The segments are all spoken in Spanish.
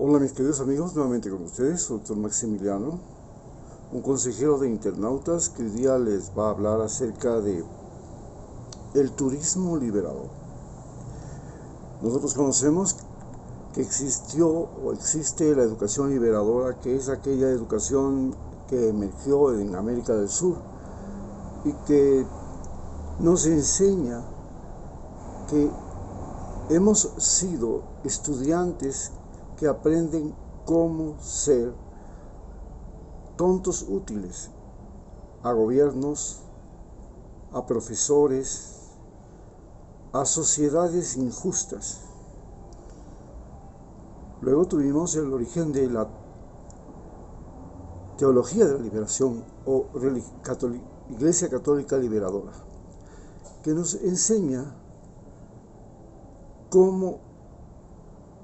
Hola mis queridos amigos, nuevamente con ustedes, soy doctor Maximiliano, un consejero de internautas que hoy día les va a hablar acerca de el turismo liberador. Nosotros conocemos que existió o existe la educación liberadora, que es aquella educación que emergió en América del Sur y que nos enseña que hemos sido estudiantes que aprenden cómo ser tontos útiles a gobiernos, a profesores, a sociedades injustas. Luego tuvimos el origen de la teología de la liberación o Iglesia Católica Liberadora, que nos enseña cómo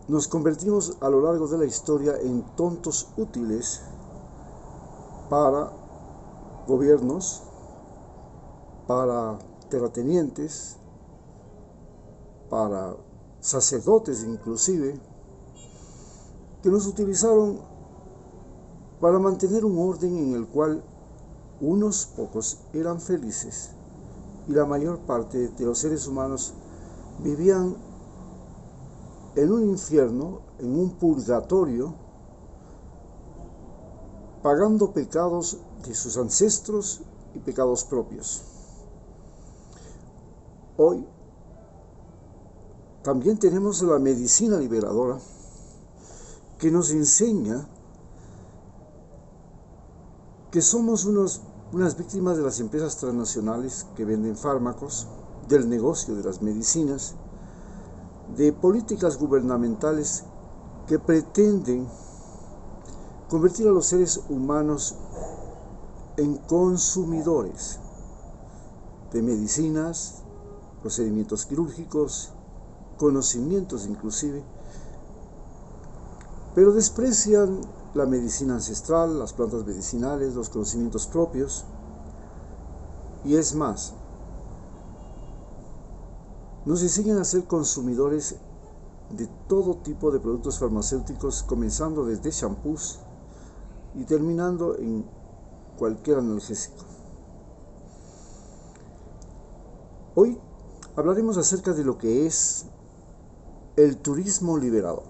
nos convertimos a lo largo de la historia en tontos útiles para gobiernos, para terratenientes, para sacerdotes inclusive, que nos utilizaron para mantener un orden en el cual unos pocos eran felices y la mayor parte de los seres humanos vivían en un infierno, en un purgatorio, pagando pecados de sus ancestros y pecados propios. Hoy también tenemos la medicina liberadora que nos enseña que somos unas víctimas de las empresas transnacionales que venden fármacos, del negocio de las medicinas, de políticas gubernamentales que pretenden convertir a los seres humanos en consumidores de medicinas, procedimientos quirúrgicos, conocimientos inclusive, pero desprecian la medicina ancestral, las plantas medicinales, los conocimientos propios, y es más, nos enseñan a ser consumidores de todo tipo de productos farmacéuticos, comenzando desde shampoos y terminando en cualquier analgésico. Hoy hablaremos acerca de lo que es el turismo liberador.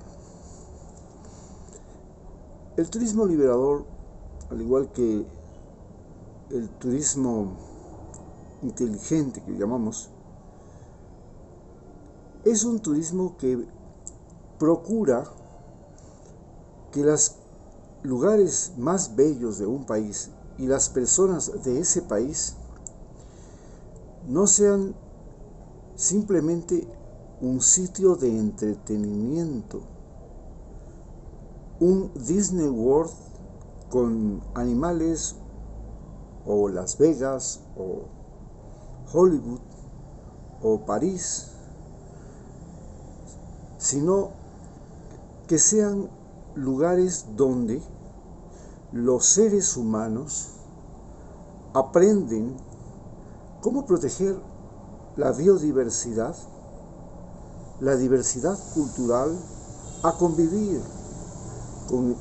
El turismo liberador, al igual que el turismo inteligente que llamamos, es un turismo que procura que los lugares más bellos de un país y las personas de ese país no sean simplemente un sitio de entretenimiento, un Disney World con animales, o Las Vegas, o Hollywood, o París, sino que sean lugares donde los seres humanos aprenden cómo proteger la biodiversidad, la diversidad cultural, a convivir con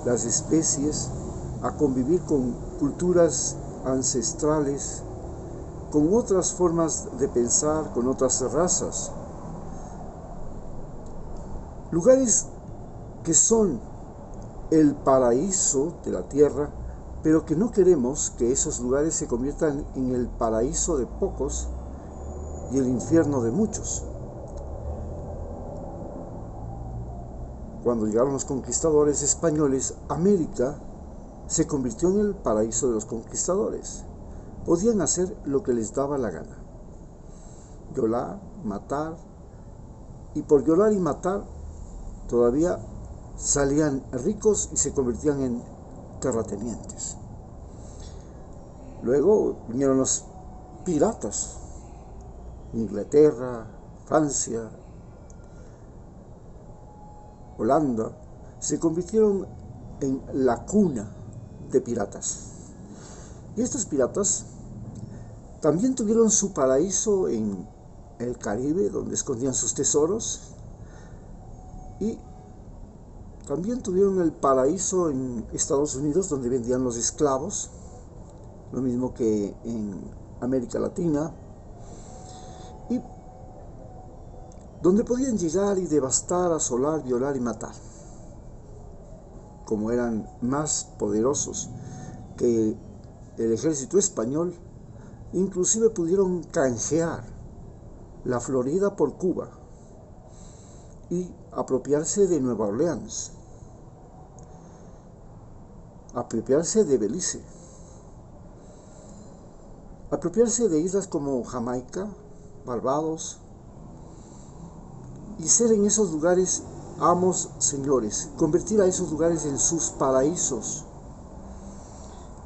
las especies, a convivir con culturas ancestrales, con otras formas de pensar, con otras razas. Lugares que son el paraíso de la tierra, pero que no queremos que esos lugares se conviertan en el paraíso de pocos y el infierno de muchos. Cuando llegaron los conquistadores españoles, América se convirtió en el paraíso de los conquistadores. Podían hacer lo que les daba la gana. Violar, matar, y por violar y matar todavía salían ricos y se convertían en terratenientes. Luego vinieron los piratas. Inglaterra, Francia, Holanda, se convirtieron en la cuna de piratas. Y estos piratas también tuvieron su paraíso en el Caribe, donde escondían sus tesoros, y También tuvieron el paraíso en Estados Unidos, donde vendían los esclavos, lo mismo que en América Latina, y donde podían llegar y devastar, asolar, violar y matar. Como eran más poderosos que el ejército español, inclusive pudieron canjear la Florida por Cuba y apropiarse de Nueva Orleans, apropiarse de Belice, apropiarse de islas como Jamaica, Barbados, y ser en esos lugares amos señores, convertir a esos lugares en sus paraísos,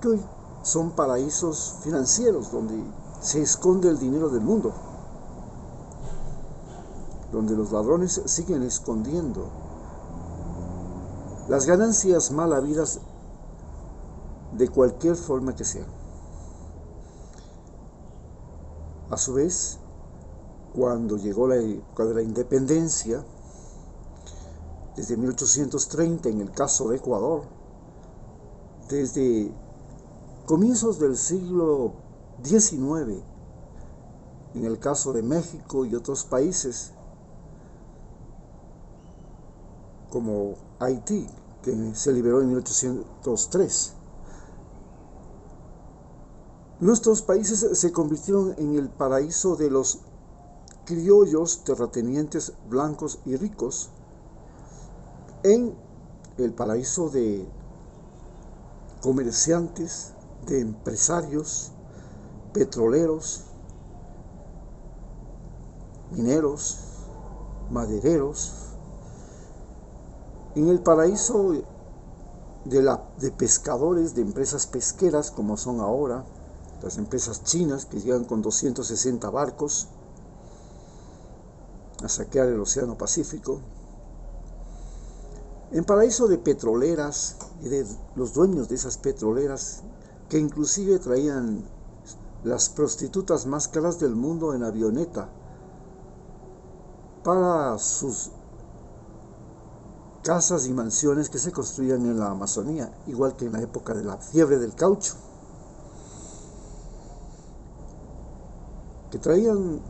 que hoy son paraísos financieros, donde se esconde el dinero del mundo, donde los ladrones siguen escondiendo las ganancias mal habidas de cualquier forma que sea. A su vez, cuando llegó la época de la independencia, desde 1830 en el caso de Ecuador, desde comienzos del siglo XIX en el caso de México y otros países como Haití, que se liberó en 1803. Nuestros países se convirtieron en el paraíso de los criollos, terratenientes blancos y ricos, en el paraíso de comerciantes, de empresarios, petroleros, mineros, madereros, en el paraíso de pescadores, de empresas pesqueras como son ahora las empresas chinas que llegan con 260 barcos a saquear el Océano Pacífico, en paraíso de petroleras y de los dueños de esas petroleras que inclusive traían las prostitutas más caras del mundo en avioneta para sus casas y mansiones que se construían en la Amazonía, igual que en la época de la fiebre del caucho, que traían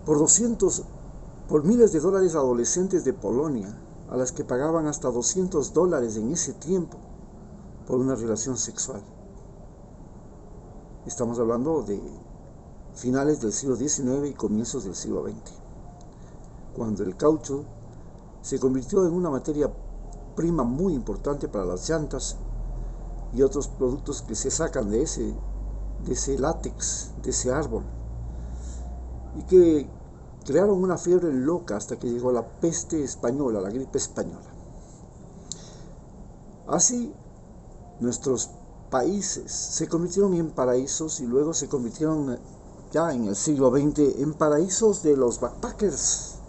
por miles de dólares adolescentes de Polonia, a las que pagaban hasta $200 en ese tiempo por una relación sexual. Estamos hablando de finales del siglo XIX y comienzos del siglo XX, cuando el caucho se convirtió en una materia prima muy importante para las llantas y otros productos que se sacan de ese látex, de ese árbol, y que crearon una fiebre loca hasta que llegó la peste española, la gripe española. Así, nuestros países se convirtieron en paraísos y luego se convirtieron ya en el siglo XX en paraísos de los backpackers,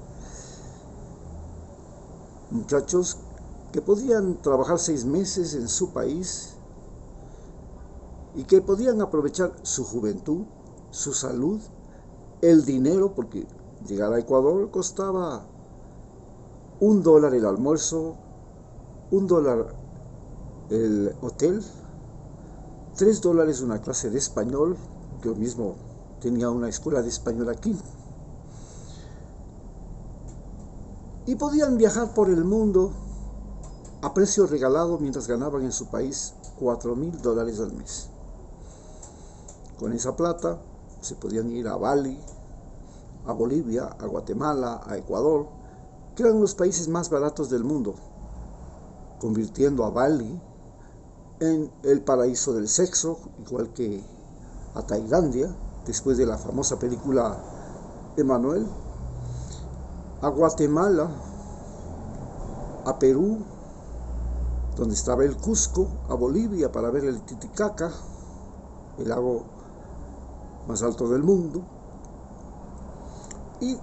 muchachos que podían trabajar 6 meses en su país y que podían aprovechar su juventud, su salud, el dinero, porque llegar a Ecuador costaba $1 el almuerzo, $1 el hotel, $3 una clase de español. Yo mismo tenía una escuela de español aquí. Y podían viajar por el mundo a precio regalado mientras ganaban en su país $4,000 al mes. Con esa plata se podían ir a Bali, a Bolivia, a Guatemala, a Ecuador, que eran los países más baratos del mundo, convirtiendo a Bali en el paraíso del sexo, igual que a Tailandia, después de la famosa película Emanuel, a Guatemala, a Perú, donde estaba el Cusco, a Bolivia para ver el Titicaca, el lago más alto del mundo, y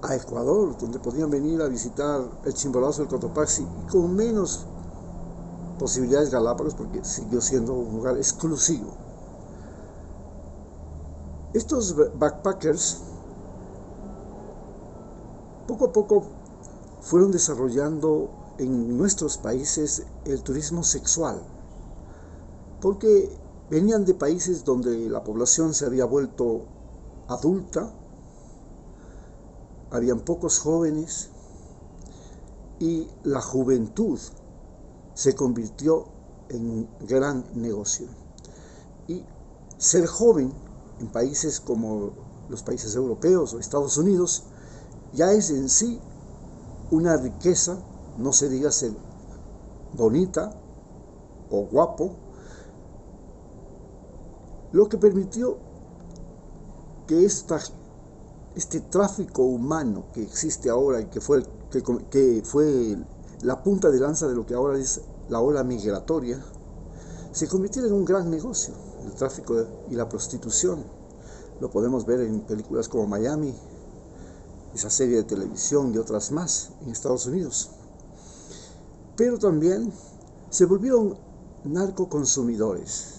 a Ecuador, donde podían venir a visitar el Chimborazo, el Cotopaxi, y con menos posibilidades Galápagos, porque siguió siendo un lugar exclusivo. Estos backpackers poco a poco fueron desarrollando en nuestros países el turismo sexual, porque venían de países donde la población se había vuelto adulta, habían pocos jóvenes y la juventud se convirtió en un gran negocio. Y ser joven en países como los países europeos o Estados Unidos ya es en sí una riqueza, no se diga ser bonita o guapo, lo que permitió que este tráfico humano que existe ahora y que fue la punta de lanza de lo que ahora es la ola migratoria, se convirtiera en un gran negocio, el tráfico y la prostitución. Lo podemos ver en películas como Miami, esa serie de televisión y otras más en Estados Unidos. Pero también se volvieron narcoconsumidores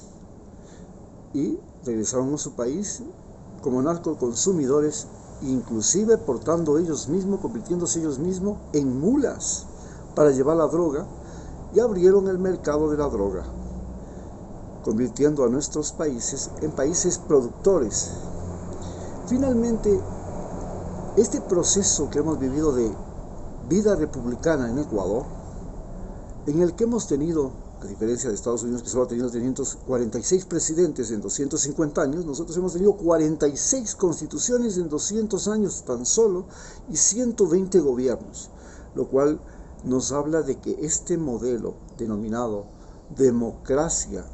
y regresaron a su país como narcoconsumidores, inclusive convirtiéndose ellos mismos en mulas para llevar la droga, y abrieron el mercado de la droga, convirtiendo a nuestros países en países productores. Finalmente, este proceso que hemos vivido de vida republicana en Ecuador, en el que hemos tenido, a diferencia de Estados Unidos, que solo ha tenido 346 presidentes en 250 años, nosotros hemos tenido 46 constituciones en 200 años tan solo y 120 gobiernos, lo cual nos habla de que este modelo denominado democracia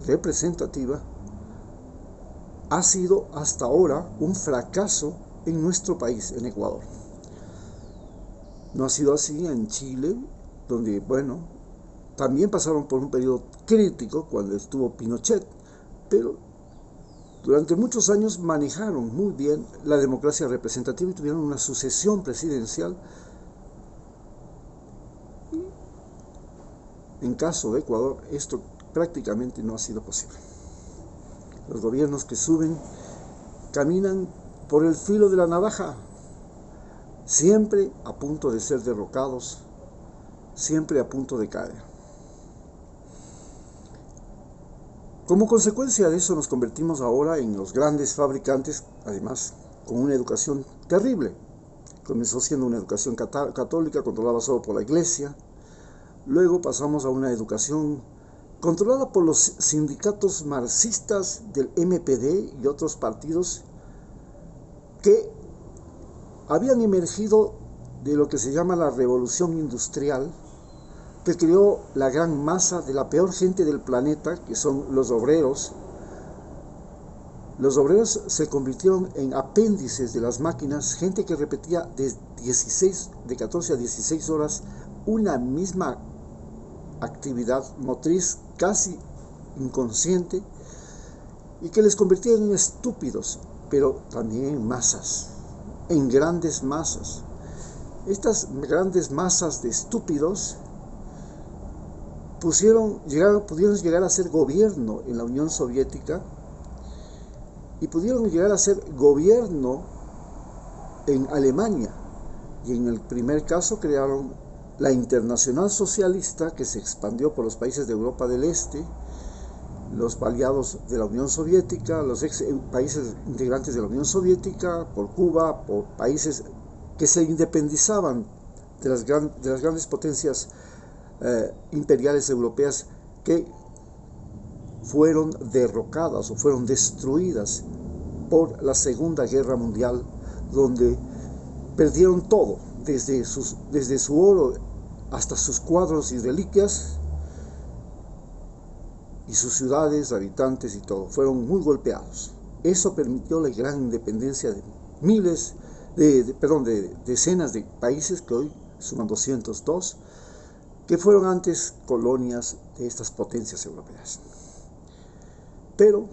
representativa ha sido hasta ahora un fracaso en nuestro país, en Ecuador. No ha sido así en Chile, donde, también pasaron por un periodo crítico cuando estuvo Pinochet, pero durante muchos años manejaron muy bien la democracia representativa y tuvieron una sucesión presidencial. En caso de Ecuador, esto prácticamente no ha sido posible. Los gobiernos que suben caminan por el filo de la navaja, siempre a punto de ser derrocados, siempre a punto de caer. Como consecuencia de eso nos convertimos ahora en los grandes fabricantes, además con una educación terrible. Comenzó siendo una educación católica controlada solo por la iglesia, luego pasamos a una educación controlada por los sindicatos marxistas del MPD y otros partidos que habían emergido de lo que se llama la revolución industrial, que creó la gran masa de la peor gente del planeta, que son los obreros. Los obreros se convirtieron en apéndices de las máquinas, gente que repetía de 14 a 16 horas una misma actividad motriz casi inconsciente y que les convertía en estúpidos, pero también en masas, en grandes masas. Estas grandes masas de estúpidos pudieron llegar a ser gobierno en la Unión Soviética y pudieron llegar a ser gobierno en Alemania, y en el primer caso crearon la Internacional Socialista, que se expandió por los países de Europa del Este, los aliados de la Unión Soviética, los países integrantes de la Unión Soviética, por Cuba, por países que se independizaban de las grandes potencias imperiales europeas, que fueron derrocadas o fueron destruidas por la Segunda Guerra Mundial, donde perdieron todo, desde su oro hasta sus cuadros y reliquias, y sus ciudades, habitantes y todo, fueron muy golpeados. Eso permitió la gran independencia de decenas de países que hoy suman 202, que fueron antes colonias de estas potencias europeas. Pero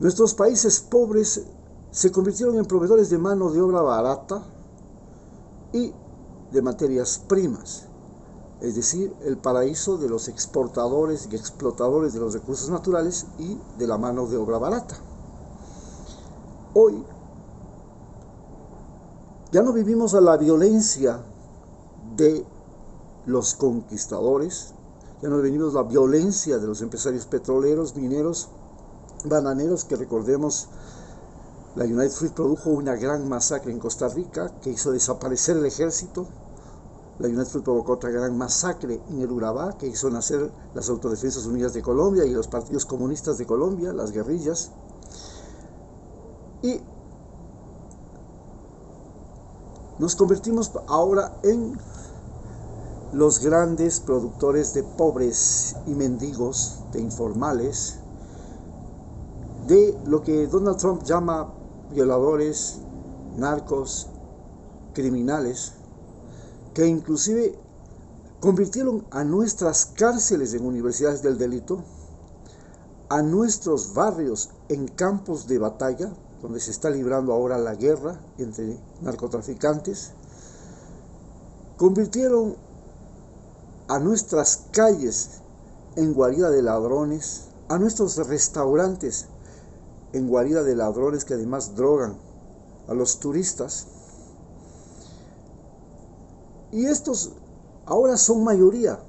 nuestros países pobres se convirtieron en proveedores de mano de obra barata y de materias primas, es decir, el paraíso de los exportadores y explotadores de los recursos naturales y de la mano de obra barata. Hoy ya no vivimos a la violencia de los conquistadores, ya no venimos la violencia de los empresarios petroleros, mineros, bananeros, que recordemos, la United Fruit produjo una gran masacre en Costa Rica que hizo desaparecer el ejército. La United Fruit provocó otra gran masacre en el Urabá que hizo nacer las Autodefensas Unidas de Colombia y los partidos comunistas de Colombia, las guerrillas. Y nos convertimos ahora en los grandes productores de pobres y mendigos, de informales, de lo que Donald Trump llama violadores, narcos, criminales, que inclusive convirtieron a nuestras cárceles en universidades del delito, a nuestros barrios en campos de batalla, donde se está librando ahora la guerra entre narcotraficantes, convirtieron a nuestras calles en guarida de ladrones, a nuestros restaurantes en guarida de ladrones que además drogan a los turistas. Y estos ahora son mayoría.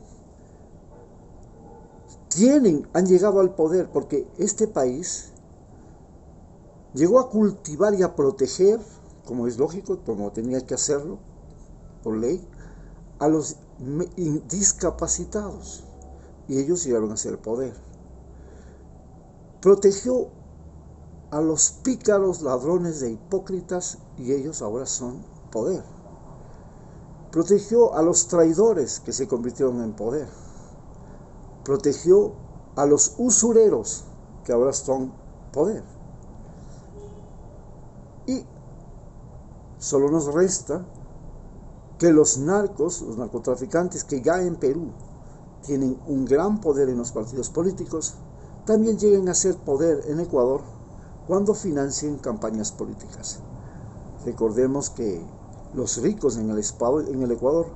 Han llegado al poder porque este país llegó a cultivar y a proteger, como es lógico, como tenía que hacerlo por ley, a los discapacitados, y ellos llegaron a ser poder. Protegió a los pícaros, ladrones e hipócritas, y ellos ahora son poder. Protegió a los traidores, que se convirtieron en poder. Protegió a los usureros, que ahora son poder. Y solo nos resta que los narcos, los narcotraficantes, que ya en Perú tienen un gran poder en los partidos políticos, también lleguen a ser poder en Ecuador cuando financien campañas políticas. Recordemos que los ricos en el Ecuador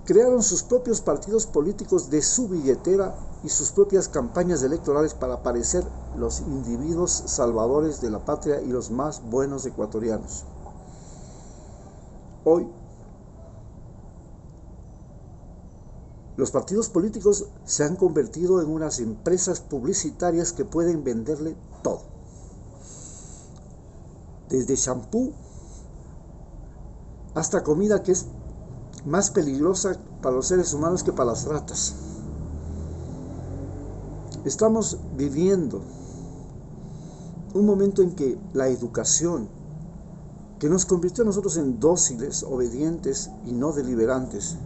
crearon sus propios partidos políticos de su billetera y sus propias campañas electorales para parecer los individuos salvadores de la patria y los más buenos ecuatorianos. Hoy, los partidos políticos se han convertido en unas empresas publicitarias que pueden venderle todo. Desde shampoo hasta comida que es más peligrosa para los seres humanos que para las ratas. Estamos viviendo un momento en que la educación, que nos convirtió a nosotros en dóciles, obedientes y no deliberantes,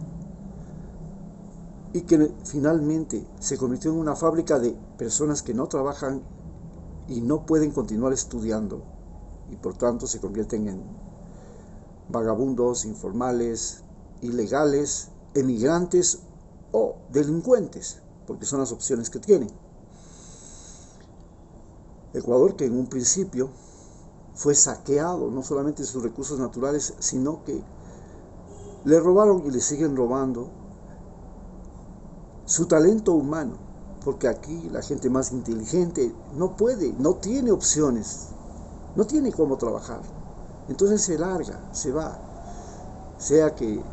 y que finalmente se convirtió en una fábrica de personas que no trabajan y no pueden continuar estudiando, y por tanto se convierten en vagabundos, informales, ilegales, emigrantes o delincuentes, porque son las opciones que tienen. Ecuador, que en un principio fue saqueado no solamente de sus recursos naturales, sino que le robaron y le siguen robando su talento humano, porque aquí la gente más inteligente no puede, no tiene opciones, no tiene cómo trabajar, entonces se larga, se va, sea que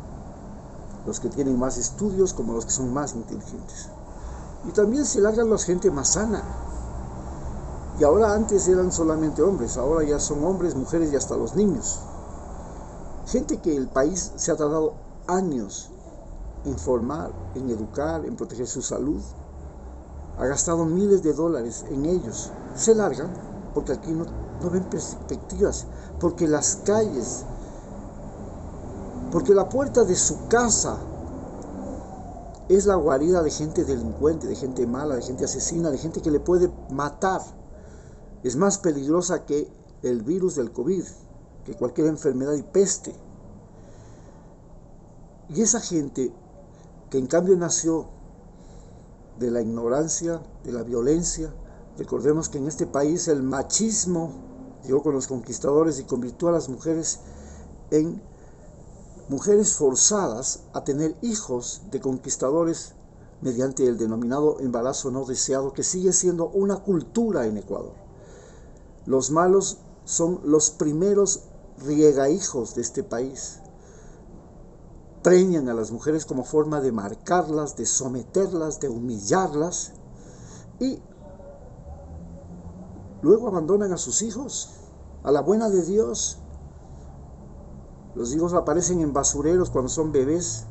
los que tienen más estudios como los que son más inteligentes. Y también se largan la gente más sana. Y ahora antes eran solamente hombres, ahora ya son hombres, mujeres y hasta los niños. Gente que el país se ha tardado años en formar, en educar, en proteger su salud. Ha gastado miles de dólares en ellos. Se largan porque aquí no ven perspectivas, porque las calles, porque la puerta de su casa es la guarida de gente delincuente, de gente mala, de gente asesina, de gente que le puede matar. Es más peligrosa que el virus del COVID, que cualquier enfermedad y peste. Y esa gente que en cambio nació de la ignorancia, de la violencia. Recordemos que en este país el machismo llegó con los conquistadores y convirtió a las mujeres en mujeres forzadas a tener hijos de conquistadores mediante el denominado embarazo no deseado, que sigue siendo una cultura en Ecuador. Los malos son los primeros riegahijos de este país. preñan a las mujeres como forma de marcarlas, de someterlas, de humillarlas, y luego abandonan a sus hijos, a la buena de Dios. Los hijos aparecen en basureros cuando son bebés,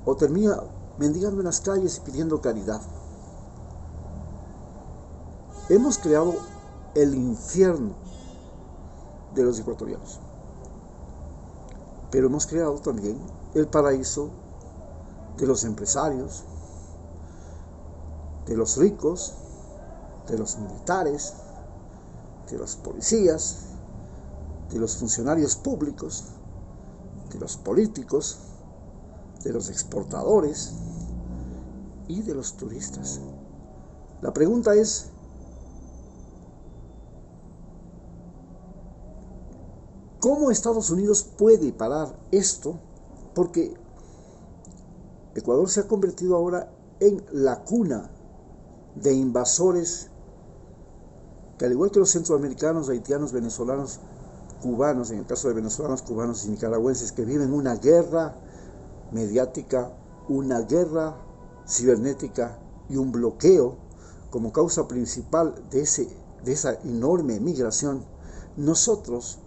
o terminan mendigando en las calles y pidiendo caridad. Hemos creado el infierno de los ecuatorianos, pero hemos creado también el paraíso de los empresarios, de los ricos, de los militares, de los policías, de los funcionarios públicos, de los políticos, de los exportadores y de los turistas. La pregunta es, ¿cómo Estados Unidos puede parar esto? Porque Ecuador se ha convertido ahora en la cuna de invasores que, al igual que los centroamericanos, haitianos, venezolanos, cubanos, en el caso de venezolanos, cubanos y nicaragüenses, que viven una guerra mediática, una guerra cibernética y un bloqueo como causa principal de esa enorme migración. Nosotros,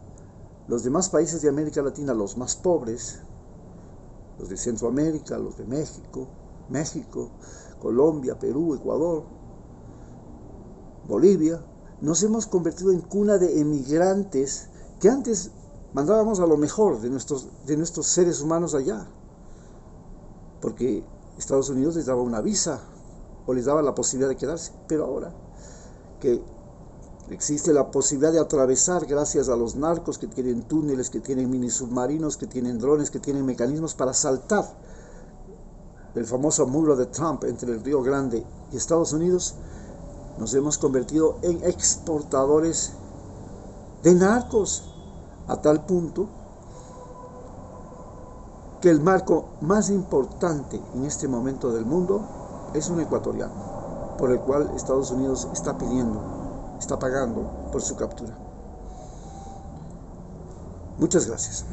los demás países de América Latina, los más pobres, los de Centroamérica, los de México, Colombia, Perú, Ecuador, Bolivia, nos hemos convertido en cuna de emigrantes que antes mandábamos a lo mejor de nuestros seres humanos allá, porque Estados Unidos les daba una visa o les daba la posibilidad de quedarse. Pero ahora que existe la posibilidad de atravesar, gracias a los narcos que tienen túneles, que tienen mini submarinos, que tienen drones, que tienen mecanismos para saltar el famoso muro de Trump entre el Río Grande y Estados Unidos, nos hemos convertido en exportadores de narcos, a tal punto que el marco más importante en este momento del mundo es un ecuatoriano, por el cual Estados Unidos está pagando por su captura. Muchas gracias.